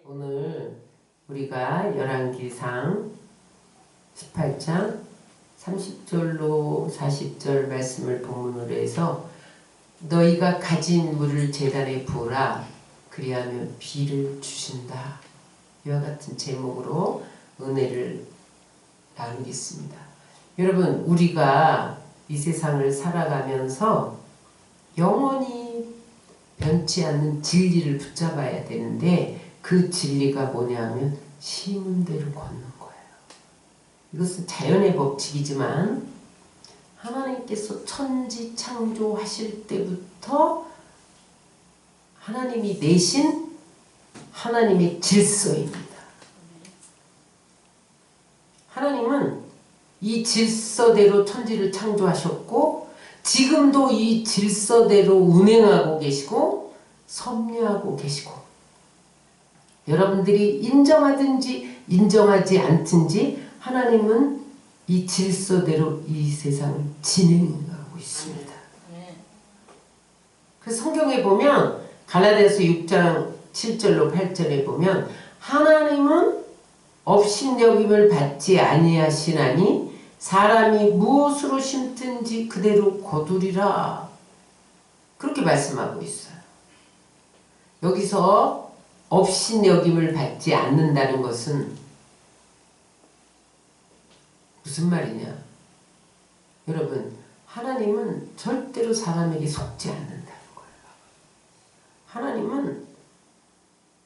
오늘 우리가 열왕기상 18장 30절로 40절 말씀을 본문으로 해서 너희가 가진 물을 제단에 부으라 그리하면 비를 주신다. 이와 같은 제목으로 은혜를 나누겠습니다. 여러분, 우리가 이 세상을 살아가면서 영원히 변치 않는 진리를 붙잡아야 되는데 그 진리가 뭐냐면 심은 대로 걷는 거예요. 이것은 자연의 법칙이지만 하나님께서 천지 창조하실 때부터 하나님이 내신 하나님의 질서입니다. 하나님은 이 질서대로 천지를 창조하셨고 지금도 이 질서대로 운행하고 계시고 섭리하고 계시고 여러분들이 인정하든지 인정하지 않든지 하나님은 이 질서대로 이 세상을 진행하고 있습니다. 그래서 성경에 보면 갈라디아서 6장 7절로 8절에 보면 하나님은 업신여김을 받지 아니하시나니 사람이 무엇으로 심든지 그대로 거두리라. 그렇게 말씀하고 있어요. 여기서 업신여김을 받지 않는다는 것은 무슨 말이냐? 여러분, 하나님은 절대로 사람에게 속지 않는다는 거예요. 하나님은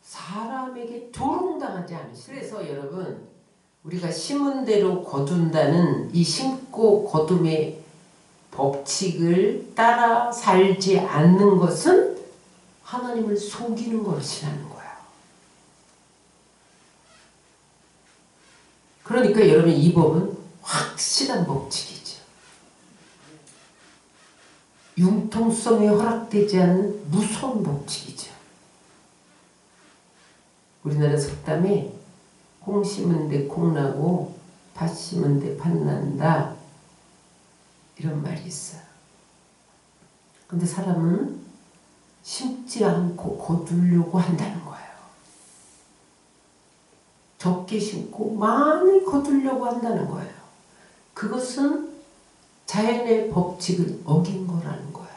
사람에게 조롱당하지 않으시죠. 그래서 여러분, 우리가 심은 대로 거둔다는 이 심고 거둠의 법칙을 따라 살지 않는 것은 하나님을 속이는 것이라는 거예요. 그러니까 여러분, 이 법은 확실한 법칙이죠. 융통성에 허락되지 않는 무서운 법칙이죠. 우리나라 속담에 콩 심은 데 콩 나고 팥 심은 데 팥 난다 이런 말이 있어요. 근데 사람은 심지 않고 거두려고 한다는 거예요. 적게 심고 많이 거두려고 한다는 거예요. 그것은 자연의 법칙을 어긴 거라는 거예요.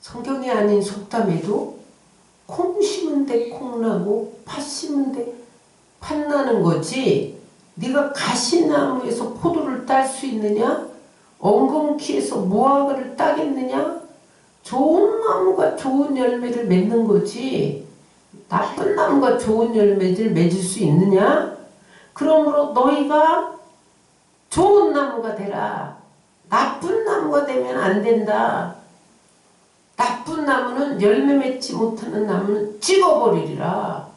성경이 아닌 속담에도 콩 심은 데 콩 나고 팥 심은 데 팥 나는 거지 네가 가시나무에서 포도를 딸 수 있느냐? 엉겅퀴에서 무화과를 따겠느냐? 좋은 나무가 좋은 열매를 맺는 거지 나쁜 나무가 좋은 열매를 맺을 수 있느냐? 그러므로 너희가 좋은 나무가 되라. 나쁜 나무가 되면 안 된다. 나쁜 나무는 열매 맺지 못하는 나무는 찍어버리리라.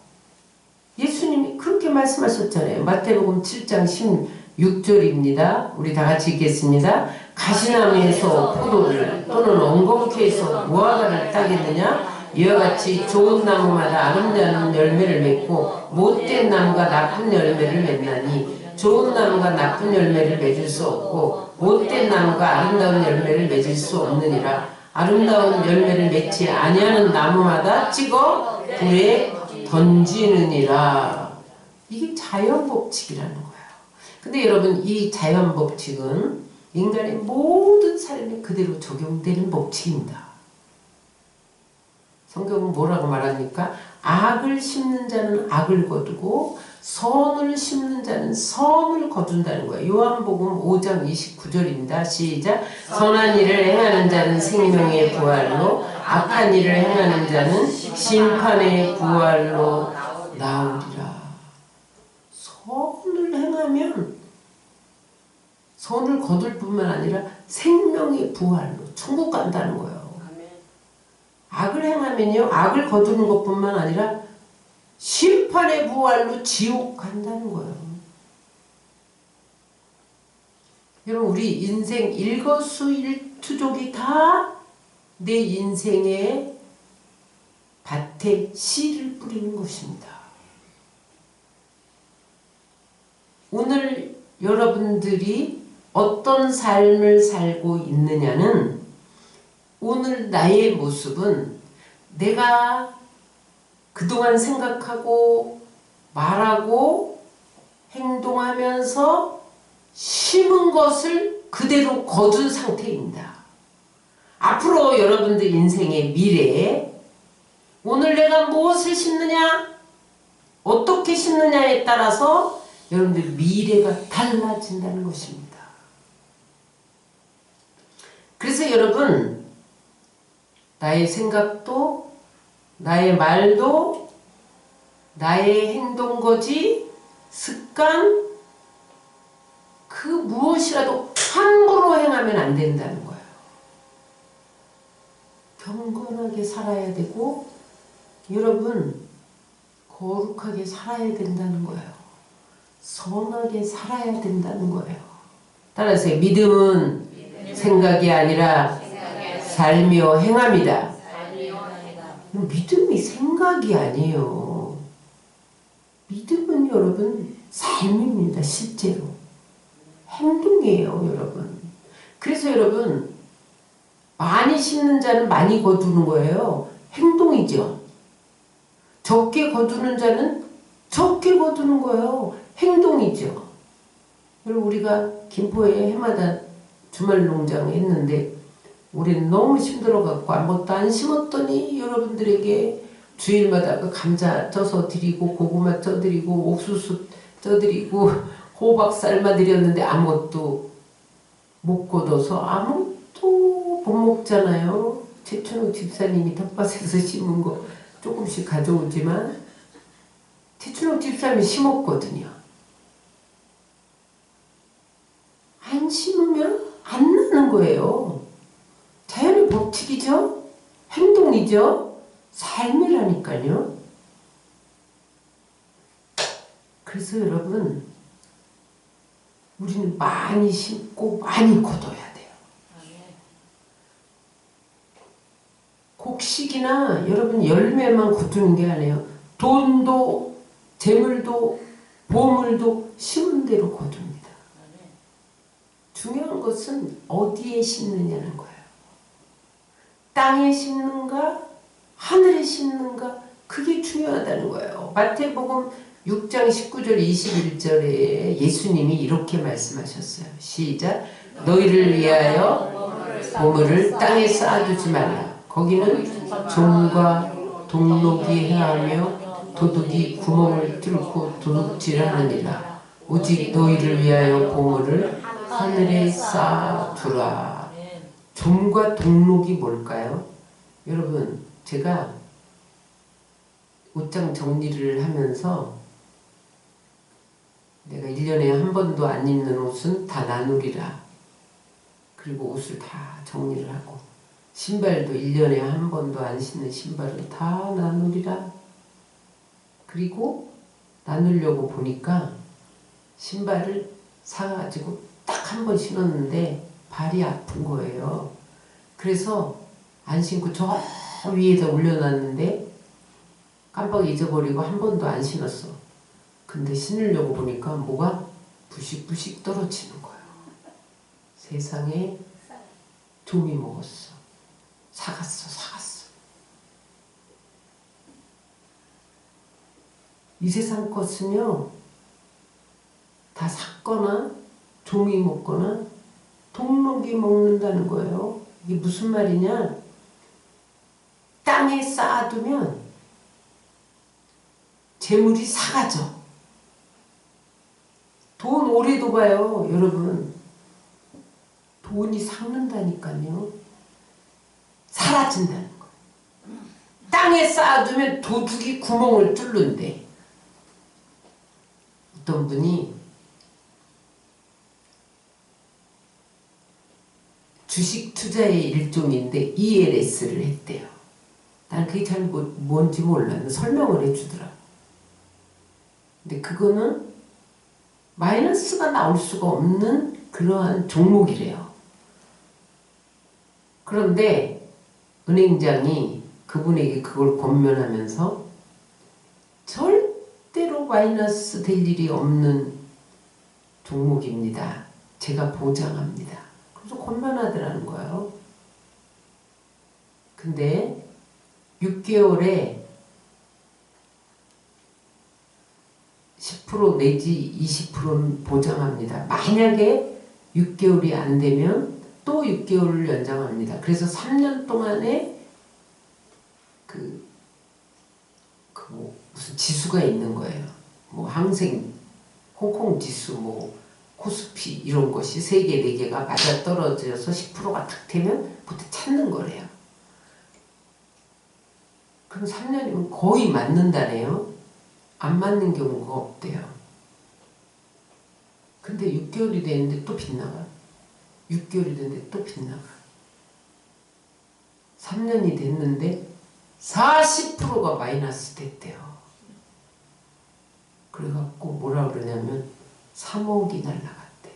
예수님이 그렇게 말씀하셨잖아요. 마태복음 7장 16절입니다. 우리 다 같이 읽겠습니다. 가시나무에서 포도를 또는 엉겅퀴에서 무화과를 따겠느냐? 이와 같이 좋은 나무마다 아름다운 열매를 맺고 못된 나무가 나쁜 열매를 맺나니 좋은 나무가 나쁜 열매를 맺을 수 없고 못된 나무가 아름다운 열매를 맺을 수 없느니라. 아름다운 열매를 맺지 아니하는 나무마다 찍어 불에 던지느니라. 이게 자연법칙이라는 거예요. 근데 여러분, 이 자연법칙은 인간의 모든 삶에 그대로 적용되는 법칙입니다. 성경은 뭐라고 말합니까? 악을 심는 자는 악을 거두고 선을 심는 자는 선을 거둔다는 거예요. 요한복음 5장 29절입니다. 시작. 선한 일을 행하는 자는 생명의 부활로 악한 일을 행하는 자는 심판의 부활로 나오리라. 선을 행하면 선을 거둘 뿐만 아니라 생명의 부활로 천국 간다는 거예요. 악을 행하면요, 악을 거두는 것뿐만 아니라 심판의 부활로 지옥 간다는 거예요. 여러분, 우리 인생 일거수일투족이 다 내 인생의 밭에 씨를 뿌리는 것입니다. 오늘 여러분들이 어떤 삶을 살고 있느냐는 오늘 나의 모습은 내가 그동안 생각하고 말하고 행동하면서 심은 것을 그대로 거둔 상태입니다. 앞으로 여러분들 인생의 미래에 오늘 내가 무엇을 심느냐, 어떻게 심느냐에 따라서 여러분들 미래가 달라진다는 것입니다. 그래서 여러분, 나의 생각도, 나의 말도, 나의 행동거지, 습관, 그 무엇이라도 함부로 행하면 안 된다는 거예요. 경건하게 살아야 되고, 여러분, 거룩하게 살아야 된다는 거예요. 선하게 살아야 된다는 거예요. 따라서 믿음은 생각이 아니라 삶이요 행함이다. 믿음이 생각이 아니에요. 믿음은 여러분 삶입니다. 실제로. 행동이에요, 여러분. 그래서 여러분, 많이 심는 자는 많이 거두는 거예요. 행동이죠. 적게 거두는 자는 적게 거두는 거예요. 행동이죠. 그리고 우리가 김포에 해마다 주말 농장 했는데 올해는 너무 힘들어갖고 아무것도 안 심었더니 여러분들에게 주일마다 그 감자 쪄서 드리고 고구마 쪄드리고 옥수수 쪄드리고 호박 삶아드렸는데 아무것도 못 거둬서 아무것도 못 먹잖아요. 최춘욱 집사님이 텃밭에서 심은 거 조금씩 가져오지만 최춘욱 집사님이 심었거든요. 안 심으면 안 나는 거예요. 자연의 법칙이죠. 행동이죠. 삶이라니까요. 그래서 여러분, 우리는 많이 심고 많이 거둬야 돼요. 곡식이나 여러분 열매만 거두는 게 아니에요. 돈도 재물도 보물도 심은 대로 거둡니다. 중요한 것은 어디에 심느냐는 거예요. 땅에 심는가 하늘에 심는가, 그게 중요하다는 거예요. 마태복음 6장 19절 21절에 예수님이 이렇게 말씀하셨어요. 시작. 너희를 위하여 보물을 땅에 쌓아두지 말라. 거기는 종과 동록이 행하며 도둑이 구멍을 뚫고 도둑질하느니라. 오직 너희를 위하여 보물을 하늘에 쌓아두라. 종과 동록이 뭘까요? 여러분, 제가 옷장 정리를 하면서 내가 1년에 한 번도 안 입는 옷은 다 나누리라. 그리고 옷을 다 정리를 하고 신발도 1년에 한 번도 안 신는 신발은 다 나누리라. 그리고 나누려고 보니까 신발을 사가지고 딱 한 번 신었는데 발이 아픈 거예요. 그래서 안 신고 저 위에다 올려놨는데 깜빡 잊어버리고 한 번도 안 신었어. 근데 신으려고 보니까 뭐가 부식부식 떨어지는 거예요. 세상에 좀이 먹었어. 사갔어. 이 세상 것은요, 다 샀거나 종이 먹거나 동록이 먹는다는 거예요. 이게 무슨 말이냐? 땅에 쌓아두면 재물이 사가져. 돈 오래 둬봐요, 여러분. 돈이 삭는다니까요. 사라진다는 거예요. 땅에 쌓아두면 도둑이 구멍을 뚫는데, 어떤 분이 주식 투자의 일종인데 ELS를 했대요. 난 그게 잘 뭔지 몰랐는데 설명을 해주더라고. 근데 그거는 마이너스가 나올 수가 없는 그러한 종목이래요. 그런데 은행장이 그분에게 그걸 권면하면서 절대로 마이너스 될 일이 없는 종목입니다. 제가 보장합니다. 그래서 권면하더라는 거예요. 근데 6개월에 10% 내지 20%는 보장합니다. 만약에 6개월이 안 되면 또 6개월을 연장합니다. 그래서 3년 동안에 뭐 무슨 지수가 있는 거예요. 뭐 항생, 홍콩 지수, 뭐 코스피 이런 것이 3개, 4개가 맞아 떨어져서 10%가 탁 되면 그때 찾는 거래요. 그럼 3년이면 거의 맞는다네요. 안 맞는 경우가 없대요. 근데 6개월이 됐는데 또 빗나가. 6개월이 됐는데 또 빗나가. 3년이 됐는데 40%가 마이너스 됐대요. 그래갖고 뭐라 그러냐면 3억이 날라갔대요.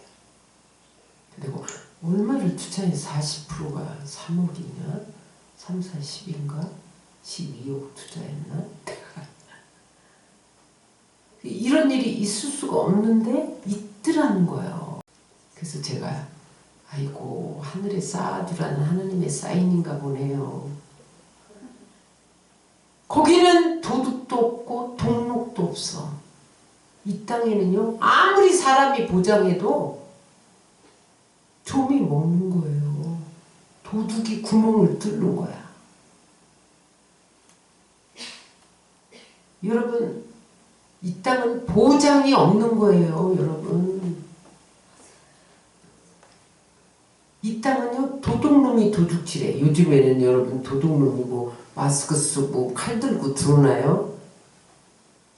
내가 얼마를 투자해서 40%가 3억이냐? 3, 4, 10인가? 12억 투자했나? 이런 일이 있을 수가 없는데 있더라는 거예요. 그래서 제가 아이고 하늘에 쌓아두라는 하나님의 사인인가 보네요. 거기는 도둑도 없고 동록도 없어. 이 땅에는요 아무리 사람이 보장해도 좀이 먹는 거예요. 도둑이 구멍을 뚫는 거야. 여러분 이 땅은 보장이 없는 거예요. 여러분 이 땅은요 도둑놈이 도둑질해. 요즘에는 여러분 도둑놈이고 마스크 쓰고 칼 들고 들어오나요?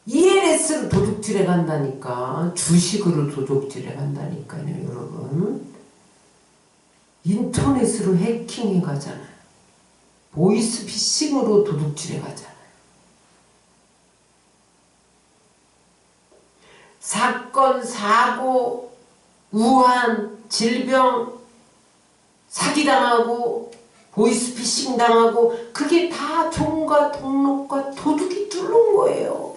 ELS로 도둑질해 간다니까. 주식으로 도둑질해 간다니까요. 여러분 인터넷으로 해킹해 가잖아요. 보이스피싱으로 도둑질해 가잖아요. 사건, 사고, 우한, 질병, 사기당하고 보이스피싱 당하고 그게 다 종과 동록과 도둑이 뚫는 거예요.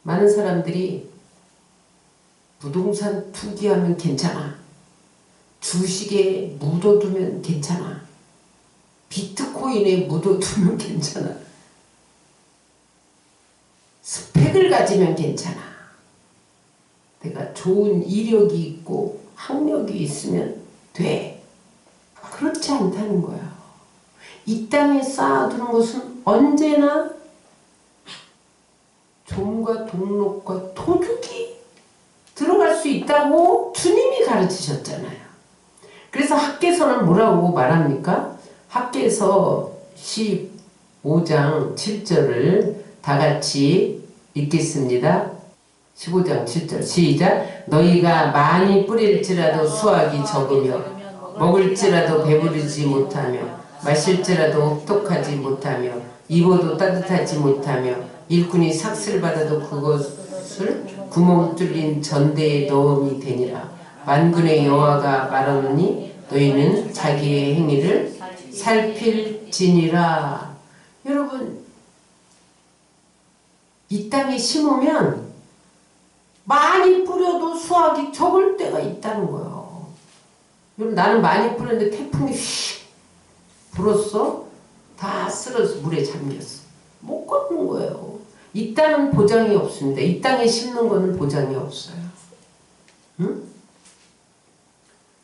많은 사람들이 부동산 투기하면 괜찮아. 주식에 묻어두면 괜찮아. 비트코인에 묻어두면 괜찮아. 스펙을 가지면 괜찮아. 내가 좋은 이력이 있고 학력이 있으면 돼. 그렇지 않다는 거야. 이 땅에 쌓아두는 것은 언제나 종과 동록과 도둑이 들어갈 수 있다고 주님이 가르치셨잖아요. 그래서 학개서는 뭐라고 말합니까? 학개서 15장 7절을 다 같이 읽겠습니다. 15장 7절 시작. 너희가 많이 뿌릴지라도 수확이 적으며 먹을지라도 배부르지 못하며 마실지라도 혹독하지 못하며 입어도 따뜻하지 못하며 일꾼이 삭슬 받아도 그것을 구멍 뚫린 전대에 넣음이 되니라. 만군의 여호와가 말하노니 너희는 자기의 행위를 살필지니라. 여러분 이 땅에 심으면 많이 뿌려도 수확이 적을 때가 있다는 거예요. 여러분 나는 많이 뿌렸는데 태풍이 휙 불었어. 다 쓸어서 물에 잠겼어. 못 걷는 거예요. 이 땅은 보장이 없습니다. 이 땅에 심는 거는 보장이 없어요. 응?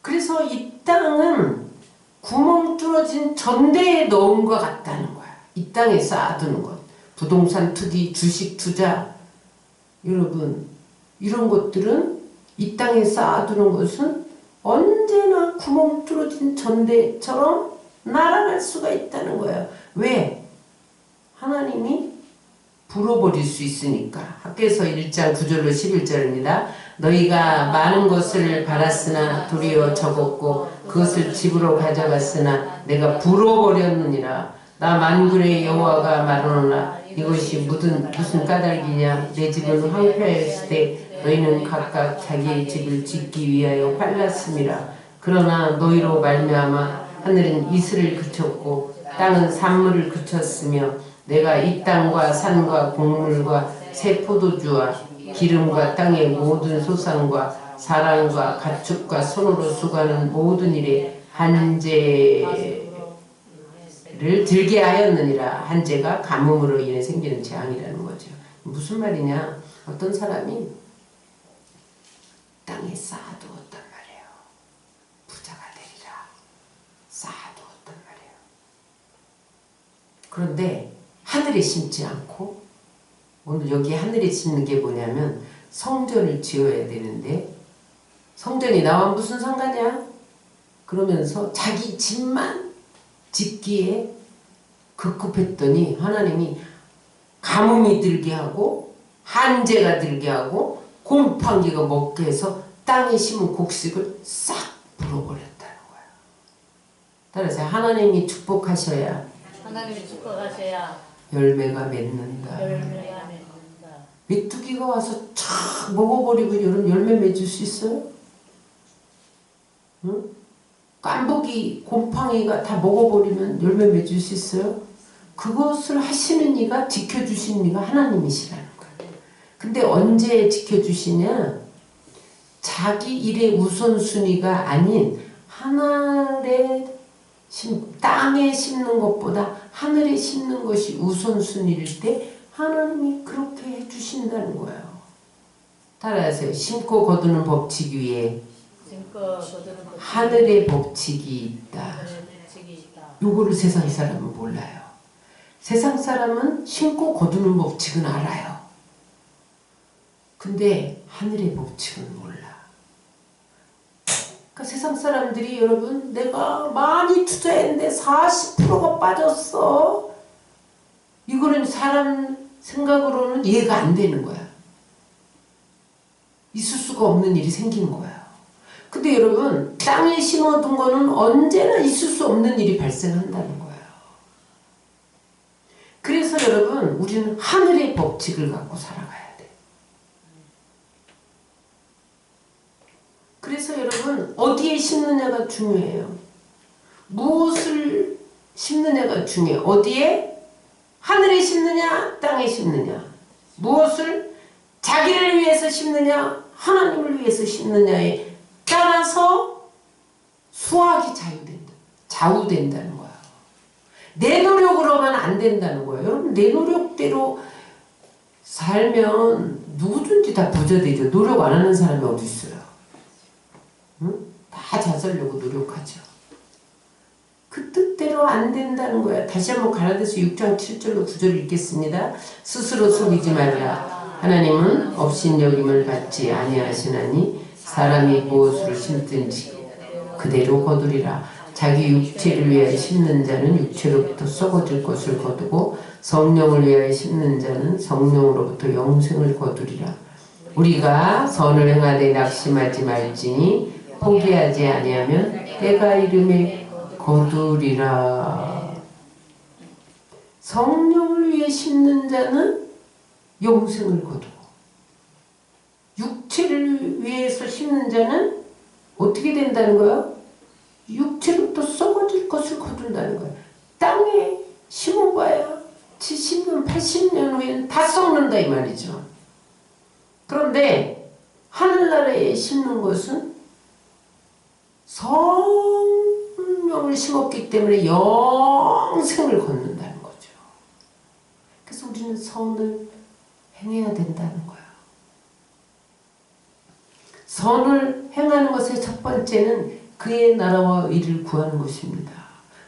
그래서 이 땅은 구멍 뚫어진 전대에 넣은 것 같다는 거야. 이 땅에 쌓아두는 것. 부동산 투기, 주식 투자. 여러분 이런 것들은 이 땅에 쌓아두는 것은 언제나 구멍 뚫어진 전대처럼 날아갈 수가 있다는 거예요. 왜? 하나님이 불어버릴 수 있으니까. 학개서 1장 9절로 11절입니다. 너희가 많은 것을 바랐으나 도리어 적었고 그것을 집으로 가져갔으나 내가 불어버렸느니라. 나 만군의 여호와가 말하노라. 이것이 무슨 까닭이냐. 내 집은 황폐하였을 때 너희는 각각 자기의 집을 짓기 위하여 팔랐음이라. 그러나 너희로 말미암아 하늘은 이슬을 그쳤고 땅은 산물을 그쳤으며 내가 이 땅과 산과 곡물과 새 포도주와 기름과 땅의 모든 소산과 사람과 가축과 손으로 수고하는 모든 일에 한제 들게 하였느니라. 한재가 가뭄으로 인해 생기는 재앙이라는 거죠. 무슨 말이냐? 어떤 사람이 땅에 쌓아두었단 말이에요. 부자가 되리라. 쌓아두었단 말이에요. 그런데 하늘에 심지 않고, 오늘 여기 하늘에 심는 게 뭐냐면 성전을 지어야 되는데, 성전이 나와 무슨 상관이야? 그러면서 자기 집만 짓기에 급급했더니 하나님이 가뭄이 들게 하고 한재가 들게 하고 곰팡이가 먹게 해서 땅에 심은 곡식을 싹 불어버렸다는 거야. 따라서 하나님이 축복하셔야 열매가 맺는다. 메뚜기가 와서 촥 먹어버리고 여러분 열매 맺을 수 있어요? 응? 깐복이 곰팡이가 다 먹어버리면 열매 맺을 수 있어요? 그것을 하시는 이가 지켜주신 이가 하나님이시라는 거예요. 근데 언제 지켜주시냐? 자기 일의 우선순위가 아닌 땅에 심는 것보다 하늘에 심는 것이 우선순위일 때 하나님이 그렇게 해주신다는 거예요. 따라하세요. 심고 거두는 법칙 위에 하늘의 법칙이 있다. 요거를 세상 사람은 몰라요. 세상 사람은 심고 거두는 법칙은 알아요. 근데 하늘의 법칙은 몰라. 그러니까 세상 사람들이 여러분 내가 많이 투자했는데 40%가 빠졌어. 이거는 사람 생각으로는 이해가 안 되는 거야. 있을 수가 없는 일이 생기는 거야. 근데 여러분 땅에 심어둔 거는 언제나 있을 수 없는 일이 발생한다는 거예요. 그래서 여러분 우리는 하늘의 법칙을 갖고 살아가야 돼. 그래서 여러분 어디에 심느냐가 중요해요. 무엇을 심느냐가 중요해요. 어디에? 하늘에 심느냐 땅에 심느냐. 무엇을 자기를 위해서 심느냐 하나님을 위해서 심느냐에 따라서 수확이 좌우된다는 거야. 내 노력으로만 안 된다는 거예요. 여러분 내 노력대로 살면 누구든지 다 부자 되죠. 노력 안 하는 사람이 어디 있어요? 응? 다 잘 살려고 노력하죠. 그 뜻대로 안 된다는 거야. 다시 한번 갈라디아서 6장 7절로 9절을 읽겠습니다. 스스로 속이지 말라. 하나님은 없인 여김을 받지 아니하시나니 사람이 무엇을 심든지 그대로 거두리라. 자기 육체를 위하여 심는 자는 육체로부터 썩어질 것을 거두고 성령을 위하여 심는 자는 성령으로부터 영생을 거두리라. 우리가 선을 행하되 낙심하지 말지니 포기하지 아니하면 때가 이름에 거두리라. 성령을 위해 심는 자는 영생을 거두고 육체를 위해서 심는 자는 어떻게 된다는 거야? 육체로부터 썩어질 것을 거둔다는 거야. 땅에 심어봐야 70년, 80년 후에는 다 썩는다 이 말이죠. 그런데 하늘나라에 심는 것은 성령을 심었기 때문에 영생을 걷는다는 거죠. 그래서 우리는 선을 행해야 된다는 거야. 선을 행하는 것의 첫 번째는 그의 나라와 의를 구하는 것입니다.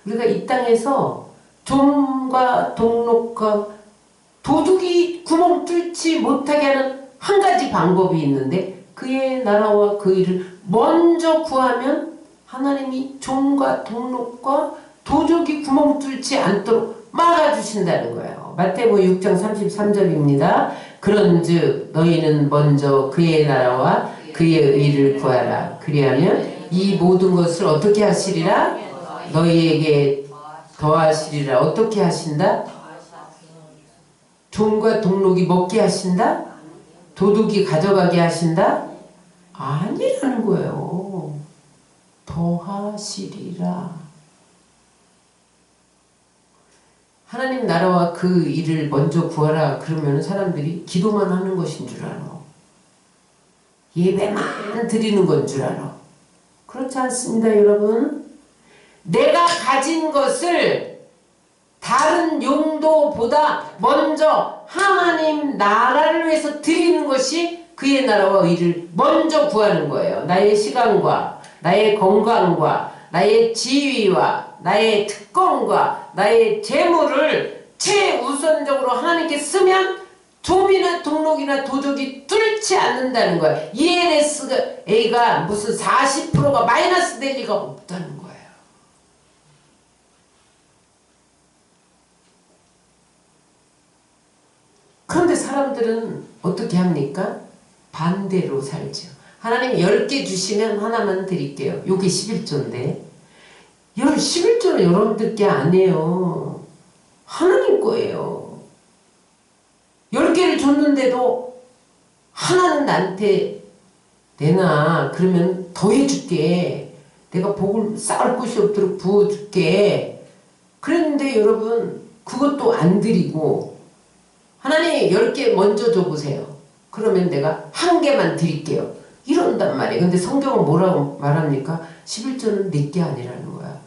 우리가 이 땅에서 종과 동록과 도둑이 구멍 뚫지 못하게 하는 한 가지 방법이 있는데 그의 나라와 그 의를 먼저 구하면 하나님이 종과 동록과 도둑이 구멍 뚫지 않도록 막아주신다는 거예요. 마태복음 6장 33절입니다. 그런즉 너희는 먼저 그의 나라와 그의 의를 구하라. 그리하면 이 모든 것을 어떻게 하시리라? 너희에게 더하시리라. 어떻게 하신다? 종과 동록이 먹게 하신다? 도둑이 가져가게 하신다? 아니라는 거예요. 더하시리라. 하나님 나라와 그 일을 먼저 구하라. 그러면 사람들이 기도만 하는 것인 줄 알아. 예배만 드리는 건 줄 알아. 그렇지 않습니다, 여러분. 내가 가진 것을 다른 용도보다 먼저 하나님 나라를 위해서 드리는 것이 그의 나라와 의를 먼저 구하는 거예요. 나의 시간과 나의 건강과 나의 지위와 나의 특권과 나의 재물을 최우선적으로 하나님께 쓰면 좀이나 등록이나 도적이 뚫지 않는다는 거야. ENSA가 무슨 40%가 마이너스 될 리가 없다는 거예요. 그런데 사람들은 어떻게 합니까? 반대로 살죠. 하나님 10개 주시면 하나만 드릴게요. 요게 11조인데 11조는 여러분들 게 아니에요. 하나님 거예요. 10개를 줬는데도 하나는 나한테 내놔. 그러면 더 해줄게. 내가 복을 쌓을 곳이 없도록 부어줄게. 그랬는데 여러분 그것도 안 드리고 하나님 10개 먼저 줘보세요. 그러면 내가 1개만 드릴게요. 이런단 말이에요. 근데 성경은 뭐라고 말합니까? 11조는 네 게 아니라는 거야.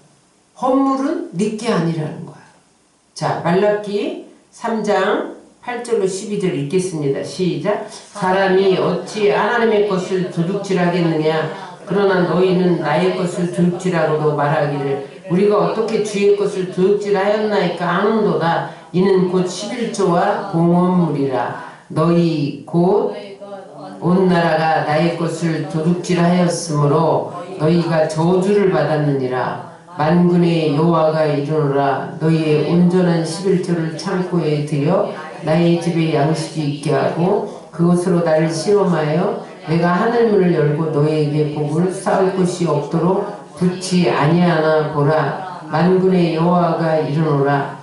헌물은 네 게 아니라는 거야. 자, 말라기 3장 8절로 12절 읽겠습니다. 시작. 사람이 어찌 하나님의 것을 도둑질하겠느냐. 그러나 너희는 나의 것을 도둑질하고도 말하기를 우리가 어떻게 주의 것을 도둑질하였나이까 아는도다. 이는 곧 11조와 공헌물이라. 너희 곧 온 나라가 나의 것을 도둑질하였으므로 너희가 저주를 받았느니라. 만군의 여호와가 이르노라. 너희의 온전한 11조를 창고에 들여 나의 집에 양식이 있게 하고 그것으로 나를 시험하여 내가 하늘문을 열고 너희에게 복을 쌓을 곳이 없도록 붙지 아니하나 보라. 만군의 여호와가 이르노라.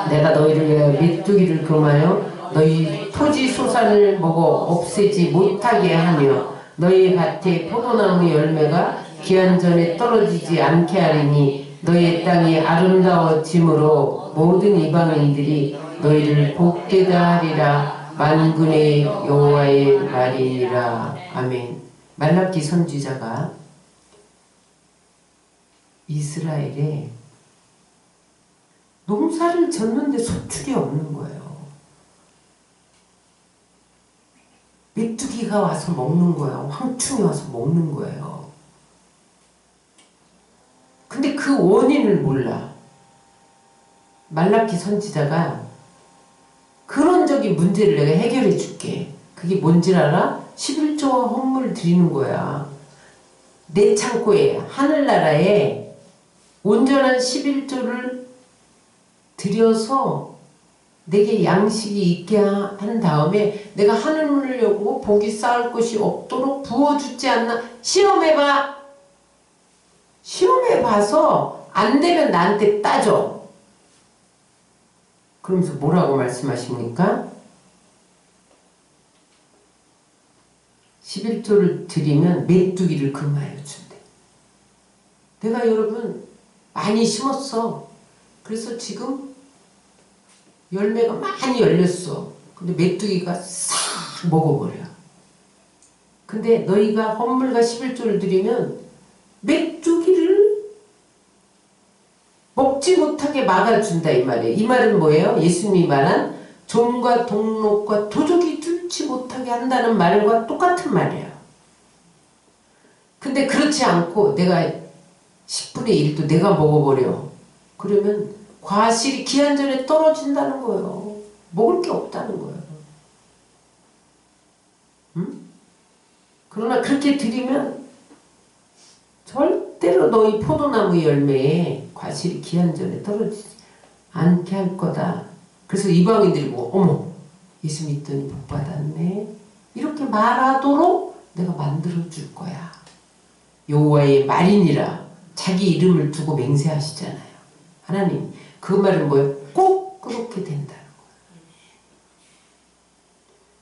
내가 너희를 위하여 메뚜기를 금하여 너희 토지 소산을 먹어 없애지 못하게 하며 너희 밭에 포도나무 열매가 기한 전에 떨어지지 않게 하리니 너희의 땅이 아름다워짐으로 모든 이방인들이 너희를 복되다 하리라. 만군의 여호와의 말이니라. 아멘. 말라기 선지자가 이스라엘에 농사를 졌는데 소출이 없는 거예요. 메뚜기가 와서 먹는 거예요. 황충이 와서 먹는 거예요. 근데 그 원인을 몰라. 말라기 선지자가 그런적인 문제를 내가 해결해 줄게. 그게 뭔지 알아? 11조와 헌물 드리는 거야. 내 창고에 하늘나라에 온전한 11조를 들여서 내게 양식이 있게 한 다음에 내가 하늘문을 열고 복이 쌓을 곳이 없도록 부어주지 않나. 시험해봐. 시험해봐서 안 되면 나한테 따져. 그러면서 뭐라고 말씀하십니까? 11조를 드리면 메뚜기를 금하여 준대. 내가 여러분 많이 심었어. 그래서 지금 열매가 많이 열렸어. 근데 메뚜기가 싹 먹어버려. 근데 너희가 헌물과 11조를 드리면 메뚜기를 먹지 못하게 막아준다 이 말이에요. 이 말은 뭐예요? 예수님이 말한 종과 동록과 도적이 뚫지 못하게 한다는 말과 똑같은 말이에요. 근데 그렇지 않고 내가 10분의 1도 내가 먹어버려. 그러면 과실이 기한 전에 떨어진다는 거예요. 먹을 게 없다는 거예요. 응? 그러나 그렇게 드리면 절대로 너희 포도나무 열매에 과실이 기한 전에 떨어지지 않게 할 거다. 그래서 이방인들이 뭐 어머 예수 믿더니 복 받았네 이렇게 말하도록 내가 만들어 줄 거야. 여호와의 말이니라. 자기 이름을 두고 맹세하시잖아요. 하나님 그 말은 뭐예요? 꼭 그렇게 된다는 거예요.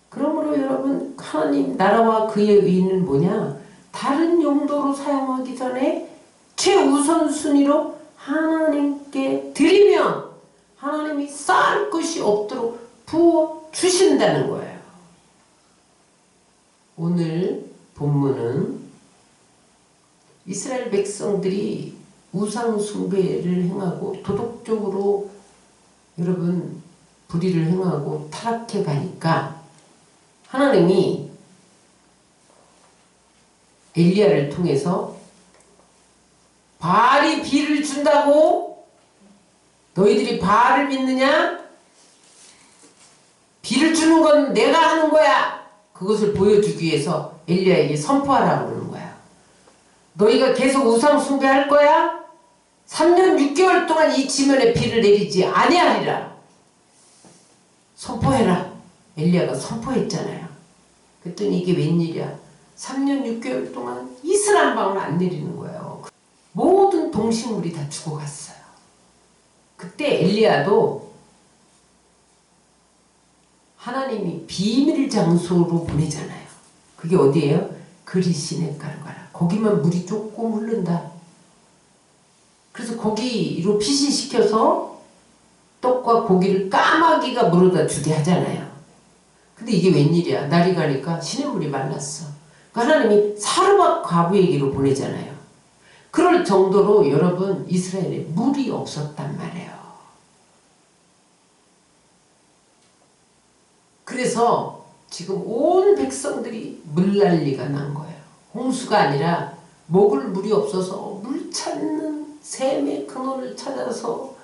그러므로 여러분 하나님 나라와 그의 의는 뭐냐? 다른 용도로 사용하기 전에 최우선순위로 하나님께 드리면 하나님이 쌓을 것이 없도록 부어주신다는 거예요. 오늘 본문은 이스라엘 백성들이 우상 숭배를 행하고 도덕적으로 여러분 불의를 행하고 타락해 가니까 하나님이 엘리야를 통해서 바알이 비를 준다고 너희들이 바알을 믿느냐? 비를 주는 건 내가 하는 거야. 그것을 보여주기 위해서 엘리야에게 선포하라고 그러는 거야. 너희가 계속 우상 숭배할 거야? 3년 6개월 동안 이 지면에 비를 내리지 아니하리라. 선포해라. 엘리야가 선포했잖아요. 그랬더니 이게 웬일이야. 3년 6개월 동안 이슬 한 방울 안 내리는 거예요. 모든 동식물이 다 죽어갔어요. 그때 엘리야도 하나님이 비밀 장소로 보내잖아요. 그게 어디예요? 그리시네가로 가라. 거기만 물이 조금 흐른다. 그래서 거기로 피신시켜서 떡과 고기를 까마귀가 물어다 주게 하잖아요. 근데 이게 웬일이야. 날이 가니까 시냇물이 말랐어. 그러니까 하나님이 사르밧 과부에게로 보내잖아요. 그럴 정도로 여러분 이스라엘에 물이 없었단 말이에요. 그래서 지금 온 백성들이 물난리가 난 거예요. 홍수가 아니라 먹을 물이 없어서 물 찾는 샘의 근원을 찾아서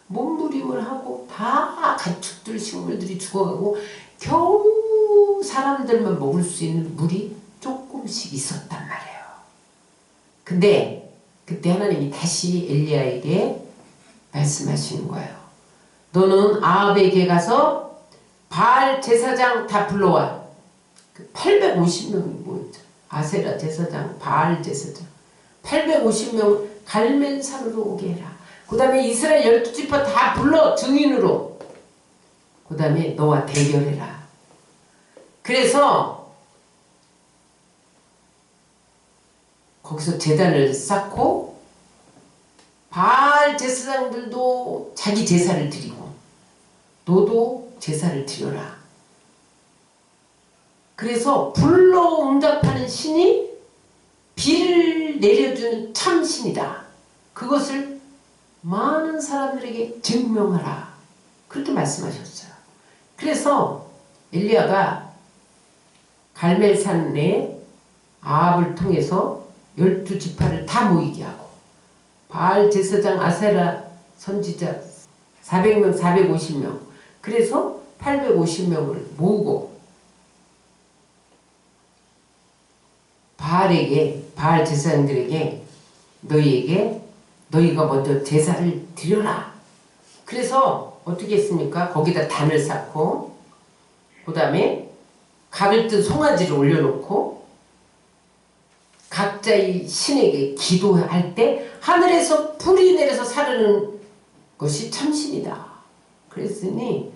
몸부림을 하고 다 가축들 식물들이 죽어가고 겨우 사람들만 먹을 수 있는 물이 조금씩 있었단 말이에요. 근데 그때 하나님이 다시 엘리야에게 말씀하시는 거예요. 너는 아합에게 가서 바알 제사장 다 불러와. 850명이 모였죠. 아세라 제사장, 바알 제사장 850명 갈멜산으로 오게 해라. 그 다음에 이스라엘 12지파 다 불러 증인으로. 그 다음에 너와 대결해라. 그래서 거기서 제단을 쌓고 바알 제사장들도 자기 제사를 드리고 너도 제사를 드려라. 그래서 불러 응답하는 신이 비를 내려주는 참신이다. 그것을 많은 사람들에게 증명하라. 그렇게 말씀하셨어요. 그래서 엘리야가 갈멜산에 아합을 통해서 12지파를 다 모이게 하고 바알 제사장 아세라 선지자 400명 450명 그래서 850명을 모으고 바알 제사장들에게 너희가 먼저 제사를 드려라. 그래서 어떻게 했습니까? 거기다 단을 쌓고 그 다음에 각을 뜬 송아지를 올려놓고 각자의 신에게 기도할 때 하늘에서 불이 내려서 사르는 것이 참신이다. 그랬으니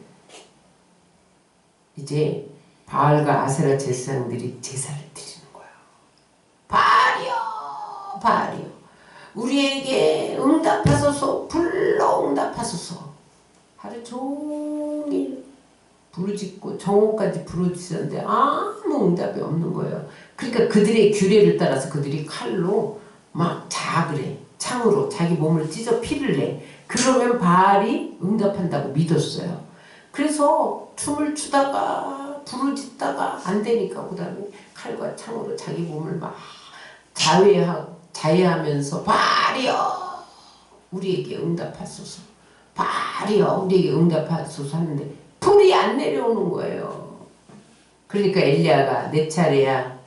이제 바알과 아세라 제사장들이 제사를 드리는 거예요. 바알이여 바알이여 우리에게 응답하소서 불러 응답하소서. 하루 종일 부르짖고 정오까지 부르짖었는데 아무 응답이 없는 거예요. 그러니까 그들의 규례를 따라서 그들이 칼로 막 자그래 창으로 자기 몸을 찢어 피를 내. 그러면 바알이 응답한다고 믿었어요. 그래서 춤을 추다가 부르짖다가 안 되니까 그 다음에 칼과 창으로 자기 몸을 막 자해하면서 바알이여 우리에게 응답하소서 바알이여 우리에게 응답하소서 하는데 불이 안 내려오는 거예요. 그러니까 엘리야가 내 차례야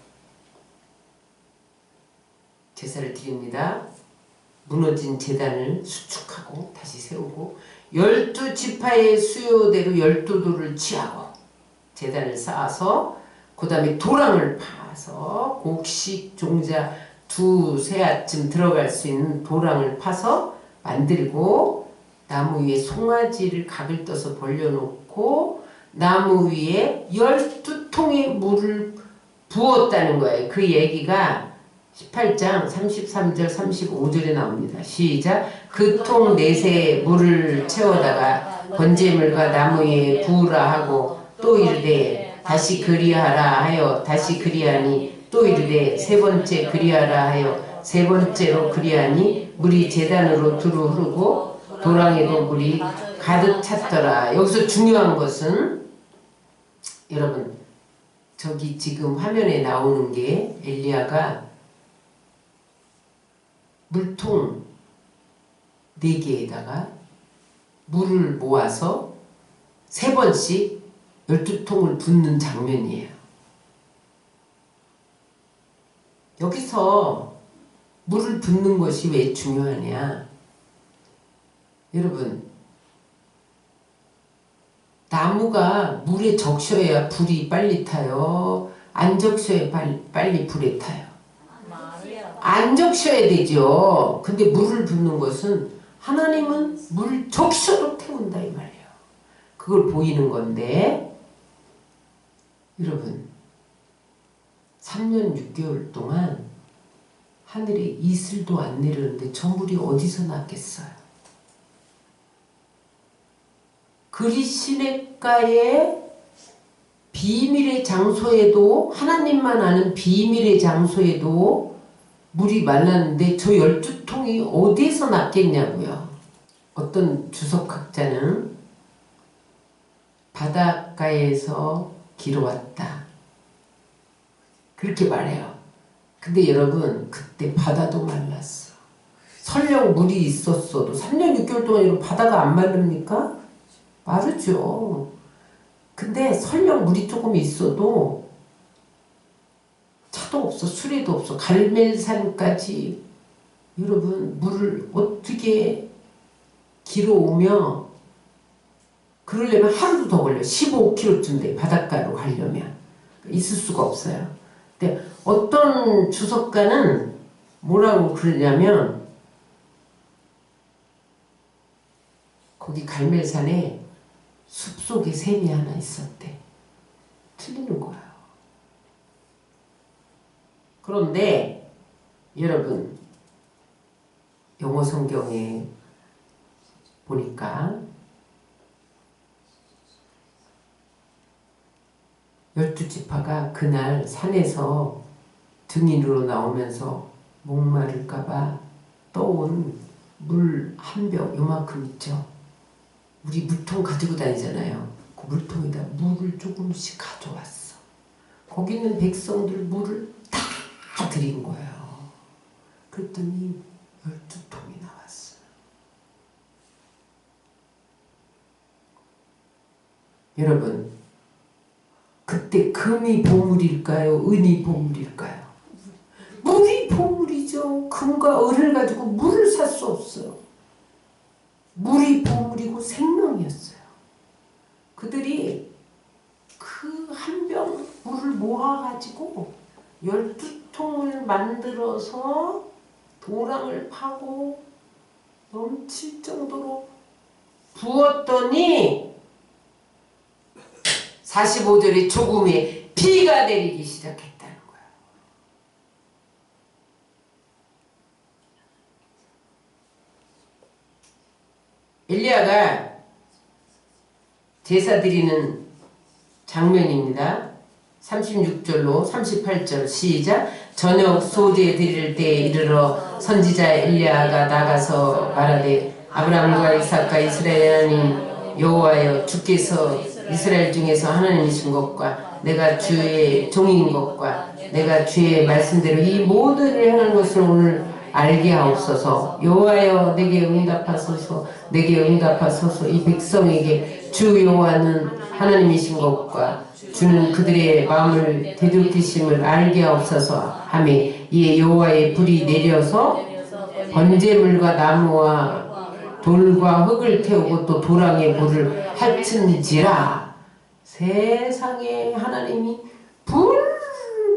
제사를 드립니다. 무너진 제단을 수축하고 다시 세우고 12지파의 수요대로 12돌을 취하고 제단을 쌓아서 그 다음에 도랑을 파서 곡식 종자 2-3아쯤 들어갈 수 있는 도랑을 파서 만들고 나무 위에 송아지를 각을 떠서 벌려놓고 나무 위에 12통의 물을 부었다는 거예요. 그 얘기가 18장 33절 35절에 나옵니다. 시작. 그 통 넷에 물을 채워다가 번제물과 나무 위에 부으라 하고 또 이르되 다시 그리하라 하여 다시 그리하니 또 이르되 세 번째 그리하라 하여 세 번째로 그리하니 물이 제단으로 두루 흐르고 도랑에도 물이 가득 찼더라. 여기서 중요한 것은 여러분 저기 지금 화면에 나오는 게 엘리야가 물통 4개에다가 물을 모아서 3번씩 12통을 붓는 장면이에요. 여기서 물을 붓는 것이 왜 중요하냐? 여러분, 나무가 물에 적셔야 불이 빨리 타요? 안 적셔야 빨리 불에 타요? 안 적셔야 되죠. 근데 물을 붓는 것은 하나님은 물 적셔도 태운다 이 말이에요. 그걸 보이는 건데 여러분 3년 6개월 동안 하늘에 이슬도 안 내리는데 저 물이 어디서 났겠어요? 그리 시냇가의 비밀의 장소에도 하나님만 아는 비밀의 장소에도 물이 말랐는데 저 12통이 어디에서 났겠냐고요. 어떤 주석학자는 바닷가에서 길어왔다 그렇게 말해요. 근데 여러분 그때 바다도 말랐어. 설령 물이 있었어도 3년 6개월 동안 이런 바다가 안 마릅니까? 마르죠. 근데 설령 물이 조금 있어도 차도 없어, 수레도 없어. 갈멜산까지 여러분 물을 어떻게 길어오며 그러려면 하루도 더 걸려. 15km쯤 돼. 바닷가로 가려면 있을 수가 없어요. 근데 어떤 주석가는 뭐라고 그러냐면 거기 갈멜산에 숲속에 샘이 하나 있었대. 틀리는 거예요. 그런데 여러분 영어 성경에 보니까 12지파가 그날 산에서 등인으로 나오면서 목마를까봐 떠온 물 한 병 요만큼 있죠. 우리 물통 가지고 다니잖아요. 그 물통에다 물을 조금씩 가져왔어. 거기 있는 백성들 물을 다 드린 거예요. 그랬더니 12통이 나왔어. 여러분 그때 금이 보물일까요? 은이 보물일까요? 물이 보물이죠. 금과 은을 가지고 물을 살 수 없어요. 물이 보물이고 생명이었어요. 그들이 그 한 병 물을 모아가지고 12통을 만들어서 도랑을 파고 넘칠 정도로 부었더니 45절에 조금의 비가 내리기 시작했다는 거예요. 엘리야가 제사 드리는 장면입니다. 36절로 38절 시작. 저녁 소제 드릴 때 이르러 선지자 엘리야가 나가서 말하되 아브라함과 이삭과 이스라엘 하나님 여호와여 주께서 이스라엘 중에서 하나님이신 것과 내가 주의 종인 것과 내가 주의 말씀대로 이 모든 일을 행한 것을 오늘 알게 하옵소서. 여호와여 내게 응답하소서. 내게 응답하소서. 이 백성에게 주 여호와는 하나님이신 것과 주는 그들의 마음을 되돌리심을 알게 하옵소서 하며 이에 여호와의 불이 내려서 번제물과 나무와 돌과 흙을 태우고 또 도랑의 물을 핥은지라. 세상에 하나님이 불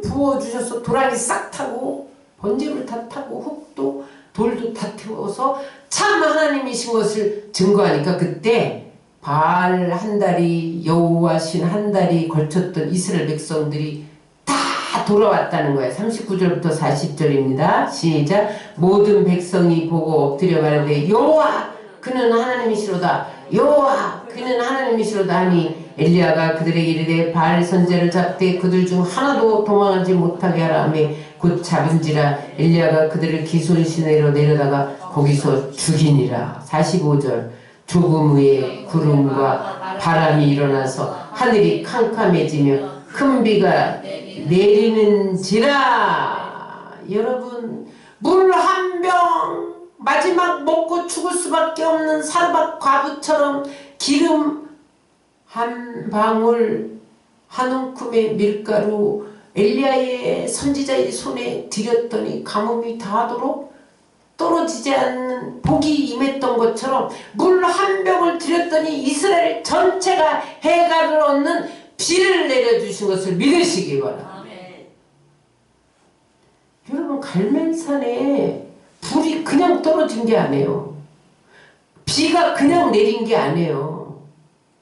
부어주셔서 도랑이 싹 타고 번제물 다 타고 흙도 돌도 다 태워서 참 하나님이신 것을 증거하니까 그때 바알 한 달이 여호와 신 한 달이 걸쳤던 이스라엘 백성들이 다 돌아왔다는 거예요. 39절부터 40절입니다. 시작. 모든 백성이 보고 엎드려 말하되 여호와 그는 하나님이시로다. 여호와 그는 하나님이시로다 하니 엘리야가 그들에게 이르되 바알 선지자를 잡되 그들 중 하나도 도망하지 못하게 하라 하며 곧 잡은지라. 엘리야가 그들을 기손 시내로 내려다가 거기서 죽이니라. 45절 조금 후에 구름과 바람이 일어나서 하늘이 캄캄해지며 큰 비가 내리는지라. 여러분, 물 한 병 마지막 먹고 죽을 수밖에 없는 사르밧 과부처럼 기름 한 방울 한 움큼의 밀가루 엘리야의 선지자의 손에 들였더니 가뭄이 다하도록 떨어지지 않는 복이 임했던 것처럼 물 한 병을 들였더니 이스라엘 전체가 해갈을 얻는 비를 내려주신 것을 믿으시기 바랍니다. 여러분, 갈멜산에 불이 그냥 떨어진 게 아니에요. 비가 그냥 내린 게 아니에요.